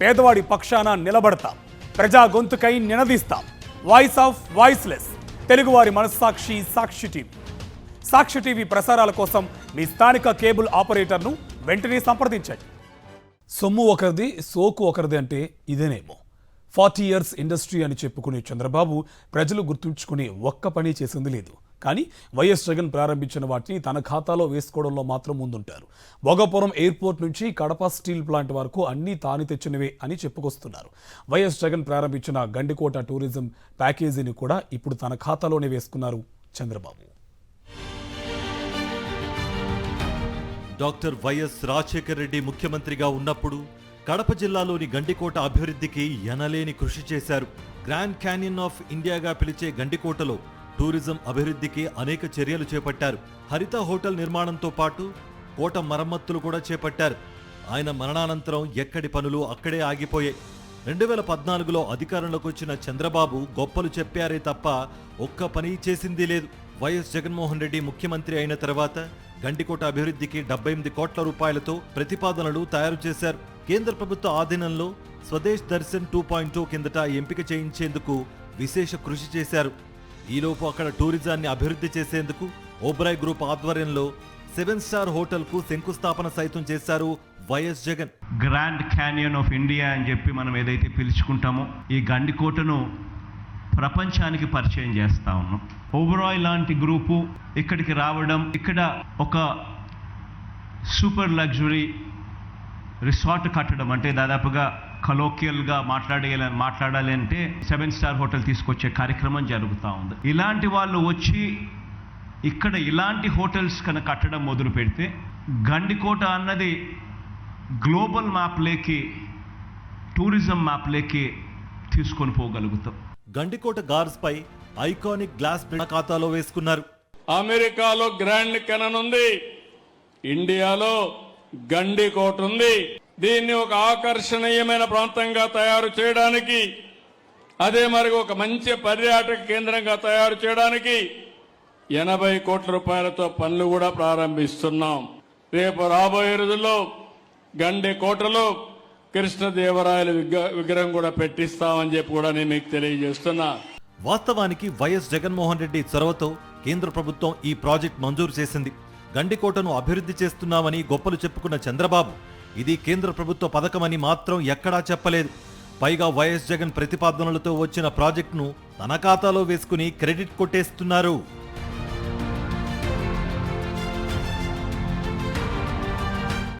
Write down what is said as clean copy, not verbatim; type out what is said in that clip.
పేదవాడి పక్షాన నిలబడతాం, ప్రజా గొంతుకై నినదిస్తాం. వాయిస్ ఆఫ్ వాయిస్లెస్, తెలుగువారి మనస్సాక్షి సాక్షి టీవీ. సాక్షి టీవీ ప్రసారాల కోసం మీ స్థానిక కేబుల్ ఆపరేటర్ను వెంటనే సంప్రదించండి. సొమ్ము ఒకరిది, సోకు ఒకరిది అంటే ఇదేనేమో. 40 years ఇండస్ట్రీ అని చెప్పుకునే చంద్రబాబు ప్రజలు గుర్తుంచుకునే ఒక్క పని చేసింది లేదు. కానీ వైఎస్ జగన్ ప్రారంభించిన వాటిని తన ఖాతాలో వేసుకోవడంలో మాత్రం ముందుంటారు. భోగాపురం ఎయిర్పోర్ట్ నుంచి కడప స్టీల్ ప్లాంట్ వరకు అన్నీ తాను తెచ్చినవే అని చెప్పుకొస్తున్నారు. వైఎస్ జగన్ ప్రారంభించిన గండికోట టూరిజం ప్యాకేజీని కూడా ఇప్పుడు తన ఖాతాలోనే వేసుకున్నారు చంద్రబాబు. డాక్టర్ వైఎస్ రాజశేఖర రెడ్డి ముఖ్యమంత్రిగా ఉన్నప్పుడు కడప జిల్లాలోని గండికోట అభివృద్ధికి ఎనలేని కృషి చేశారు. గ్రాండ్ క్యానియన్ ఆఫ్ ఇండియాగా పిలిచే గండికోటలో టూరిజం అభివృద్ధికి అనేక చర్యలు చేపట్టారు. హరిత హోటల్ నిర్మాణంతో పాటు కోట మరమ్మతులు కూడా చేపట్టారు. ఆయన మరణానంతరం ఎక్కడి పనులు అక్కడే ఆగిపోయాయి. 2014లో అధికారంలోకి వచ్చిన చంద్రబాబు గొప్పలు చెప్పారే తప్ప ఒక్క పని చేసింది లేదు. వైఎస్ జగన్మోహన్ రెడ్డి ముఖ్యమంత్రి అయిన తర్వాత గండికోట అభివృద్ధికి 78 కోట్ల రూపాయలతో ప్రతిపాదనలు తయారు చేశారు. కేంద్ర ప్రభుత్వ ఆధీనంలో స్వదేశ్ దర్శన్ 2.0 కిందట ఎంపిక చేయించేందుకు విశేష కృషి చేశారు. ఈలోపు అక్కడ టూరిజాన్ని అభివృద్ధి చేసేందుకు ఓబ్రాయ్ గ్రూప్ ఆధ్వర్యంలో 7 స్టార్ హోటల్కు శంకుస్థాపన సైతం చేశారు YS Jagan. Grand canyon of India అని చెప్పి మనం ఏదైతే పిలుచుకుంటామో ఈ గండికోటను ప్రపంచానికి పరిచయం చేస్తా ఉన్నాం. ఓబరాయ్ లాంటి గ్రూపు ఇక్కడికి రావడం, ఇక్కడ ఒక సూపర్ లగ్జరీ రిసార్ట్ కట్టడం, అంటే దాదాపుగా కలోకియల్గా మాట్లాడాలి అంటే 7 స్టార్ హోటల్ తీసుకొచ్చే కార్యక్రమం జరుగుతూ ఉంది. ఇలాంటి వాళ్ళు వచ్చి ఇక్కడ ఇలాంటి హోటల్స్ కనుక కట్టడం మొదలు పెడితే గండికోట అన్నది గ్లోబల్ మ్యాప్లోకి, టూరిజం మ్యాప్లోకి తీసుకొని పోగలుగుతాం. గండికోట గార్స్ పై ఐకానిక్ గ్లాస్ ఖాతాలో వేసుకున్నారు. అమెరికాలో గ్రాండ్ కెనన్ ఉంది, ఇండియాలో గండికోట ఉంది. దీన్ని ఒక ఆకర్షణీయమైన ప్రాంతంగా తయారు చేయడానికి, అదే మరి ఒక మంచి పర్యాటక కేంద్రంగా తయారు చేయడానికి 80 కోట్ల రూపాయలతో పనులు కూడా ప్రారంభిస్తున్నాం. రేపు రాబోయే రోజుల్లో గండికోటలో కృష్ణదేవరాయల విగ్రహం కూడా పెట్టిస్తామని చెప్పి కూడా నేను మీకు తెలియజేస్తున్నా. వాస్తవానికి వైఎస్ జగన్మోహన్ రెడ్డి చొరవతో కేంద్ర ప్రభుత్వం ఈ ప్రాజెక్ట్ మంజూరు చేసింది. గండికోటను అభివృద్ధి చేస్తున్నామని గొప్పలు చెప్పుకున్న చంద్రబాబు ఇది కేంద్ర ప్రభుత్వ పథకమని మాత్రం ఎక్కడా చెప్పలేదు. పైగా వైఎస్ జగన్ ప్రతిపాదనలతో వచ్చిన ప్రాజెక్టును తన ఖాతాలో వేసుకుని క్రెడిట్ కొట్టేస్తున్నారు.